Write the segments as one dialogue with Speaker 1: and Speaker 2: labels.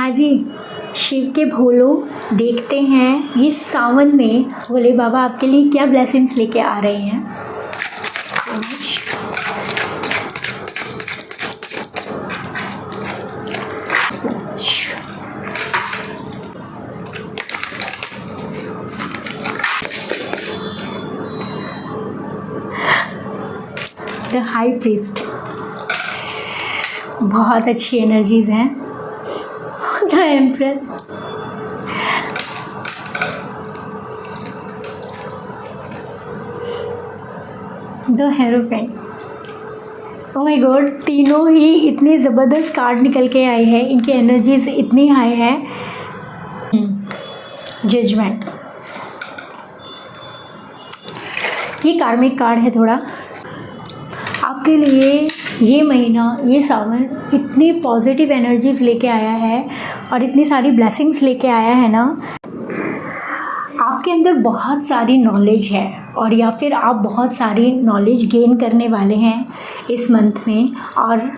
Speaker 1: हाँ जी, शिव के भोलो, देखते हैं ये सावन में भोले बाबा आपके लिए क्या ब्लेसिंग्स लेके आ रहे हैं। द हाई प्रीस्ट, बहुत अच्छी एनर्जीज हैं। The empress, the hierophant. Oh my God, तीनों ही इतने ज़बरदस्त कार्ड निकल के आए हैं, इनकी एनर्जीज इतनी हाई है। जजमेंट, ये कार्मिक कार्ड है थोड़ा आपके लिए। ये महीना, ये सावन इतनी पॉजिटिव एनर्जीज लेके आया है और इतनी सारी ब्लेसिंग्स लेके आया है ना। आपके अंदर बहुत सारी नॉलेज है और या फिर आप बहुत सारी नॉलेज गेन करने वाले हैं इस मंथ में। और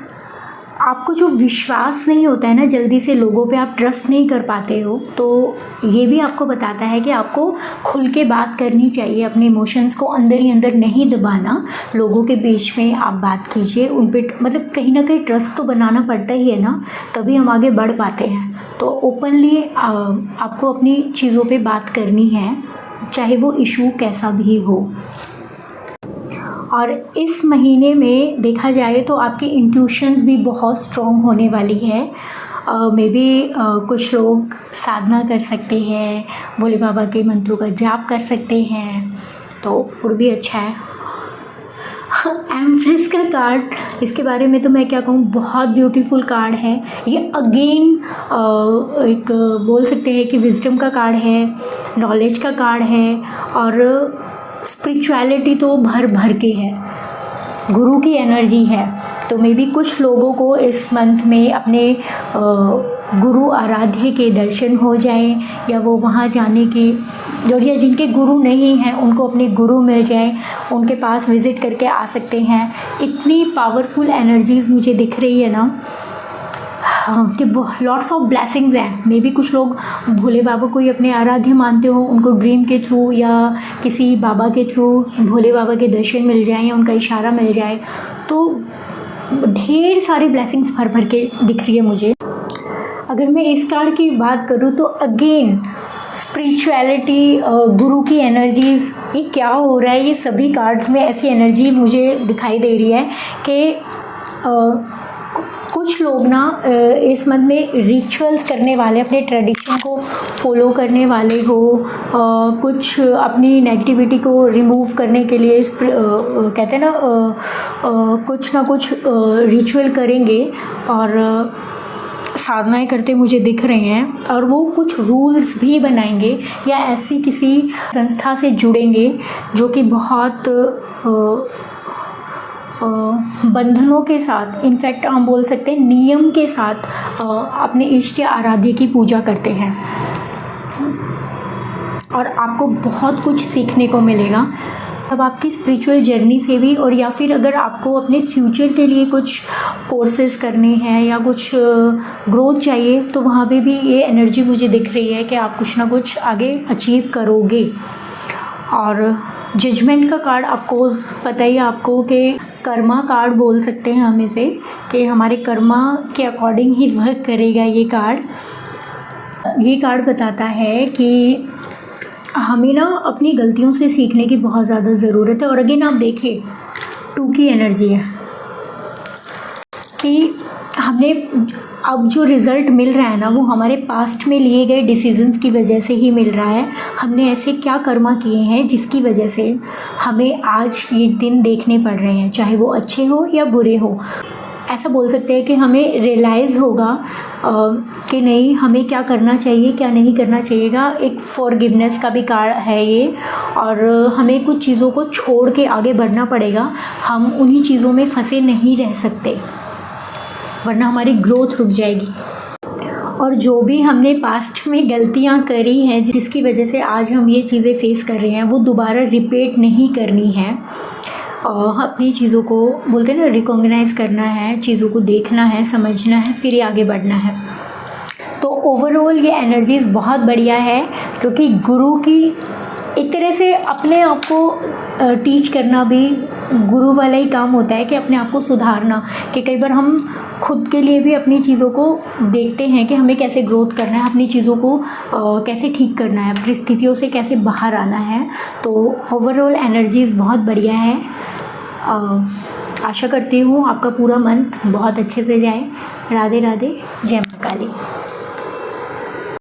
Speaker 1: आपको जो विश्वास नहीं होता है ना, जल्दी से लोगों पे आप ट्रस्ट नहीं कर पाते हो, तो ये भी आपको बताता है कि आपको खुल के बात करनी चाहिए। अपने इमोशंस को अंदर ही अंदर नहीं दबाना, लोगों के बीच में आप बात कीजिए। उन पे मतलब कहीं ना कहीं ट्रस्ट तो बनाना पड़ता ही है ना, तभी हम आगे बढ़ पाते हैं। तो ओपनली आपको अपनी चीज़ों पे बात करनी है, चाहे वो इशू कैसा भी हो। और इस महीने में देखा जाए तो आपकी इंट्यूशंस भी बहुत स्ट्रॉन्ग होने वाली है। मे बी कुछ लोग साधना कर सकते हैं, भोले बाबा के मंत्रों का जाप कर सकते हैं, तो और भी अच्छा है। एम्प्रेस का कार्ड, इसके बारे में तो मैं क्या कहूँ, बहुत ब्यूटीफुल कार्ड है ये। अगेन एक बोल सकते हैं कि विजडम का कार्ड है, नॉलेज का कार्ड है और स्पिरिचुअलिटी तो भर भर के है, गुरु की एनर्जी है। तो मे बी कुछ लोगों को इस मंथ में अपने गुरु आराध्य के दर्शन हो जाए, या वो वहाँ जाने की, या जिनके गुरु नहीं हैं उनको अपने गुरु मिल जाए, उनके पास विज़िट करके आ सकते हैं। इतनी पावरफुल एनर्जीज़ मुझे दिख रही है ना, हाँ, कि लॉट्स ऑफ ब्लेसिंग्स हैं। मे बी कुछ लोग भोले बाबा को ही अपने आराध्य मानते हो, उनको ड्रीम के थ्रू या किसी बाबा के थ्रू भोले बाबा के दर्शन मिल जाए या उनका इशारा मिल जाए, तो ढेर सारी ब्लेसिंग्स भर भर के दिख रही है मुझे। अगर मैं इस कार्ड की बात करूँ तो अगेन स्पिरिचुअलिटी, गुरु की एनर्जीज़, ये क्या हो रहा है, ये सभी कार्ड्स में ऐसी एनर्जी मुझे दिखाई दे रही है कि कुछ लोग ना इस मंथ में रिचुअल्स करने वाले, अपने ट्रेडिशन को फॉलो करने वाले हो, कुछ अपनी नेगेटिविटी को रिमूव करने के लिए कहते हैं ना, कुछ ना कुछ रिचुअल करेंगे और साधनाएं करते मुझे दिख रहे हैं। और वो कुछ रूल्स भी बनाएंगे या ऐसी किसी संस्था से जुड़ेंगे जो कि बहुत बंधनों के साथ, इनफैक्ट हम बोल सकते हैं नियम के साथ अपने इष्ट या आराध्य की पूजा करते हैं। और आपको बहुत कुछ सीखने को मिलेगा अब आपकी स्पिरिचुअल जर्नी से भी। और या फिर अगर आपको अपने फ्यूचर के लिए कुछ कोर्सेज करने हैं या कुछ ग्रोथ चाहिए, तो वहाँ पे भी ये एनर्जी मुझे दिख रही है कि आप कुछ ना कुछ आगे अचीव करोगे। और जजमेंट का कार्ड, ऑफ कोर्स पता ही आपको कि कर्मा कार्ड बोल सकते हैं हम इसे, कि हमारे कर्मा के अकॉर्डिंग ही वर्क करेगा ये कार्ड। ये कार्ड बताता है कि हमें ना अपनी गलतियों से सीखने की बहुत ज़्यादा ज़रूरत है। और अगेन आप देखिए 2 की एनर्जी है कि हमें अब जो रिज़ल्ट मिल रहा है ना, वो हमारे पास्ट में लिए गए डिसीजंस की वजह से ही मिल रहा है। हमने ऐसे क्या कर्मा किए हैं जिसकी वजह से हमें आज ये दिन देखने पड़ रहे हैं, चाहे वो अच्छे हो या बुरे हो। ऐसा बोल सकते हैं कि हमें रियलाइज़ होगा कि नहीं, हमें क्या करना चाहिए, क्या नहीं करना चाहिएगा। एक फॉरगिवनेस का भी कार्ड है ये, और हमें कुछ चीज़ों को छोड़ के आगे बढ़ना पड़ेगा। हम उन्हीं चीज़ों में फंसे नहीं रह सकते, वरना हमारी ग्रोथ रुक जाएगी। और जो भी हमने पास्ट में गलतियां करी हैं जिसकी वजह से आज हम ये चीज़ें फेस कर रहे हैं, वो दोबारा रिपीट नहीं करनी है। अपनी चीज़ों को बोलते हैं ना, रिकॉग्नाइज़ करना है, चीज़ों को देखना है, समझना है, फिर ही आगे बढ़ना है। तो ओवरऑल ये एनर्जीज़ बहुत बढ़िया है, क्योंकि गुरु की एक तरह से अपने आप को टीच करना भी गुरु वाला ही काम होता है, कि अपने आप को सुधारना। कि कई बार हम खुद के लिए भी अपनी चीज़ों को देखते हैं कि हमें कैसे ग्रोथ करना है, अपनी चीज़ों को कैसे ठीक करना है, परिस्थितियों से कैसे बाहर आना है। तो ओवरऑल एनर्जीज़ बहुत बढ़िया है। आशा करती हूँ आपका पूरा मंथ बहुत अच्छे से जाए। राधे राधे, जय माँ काली।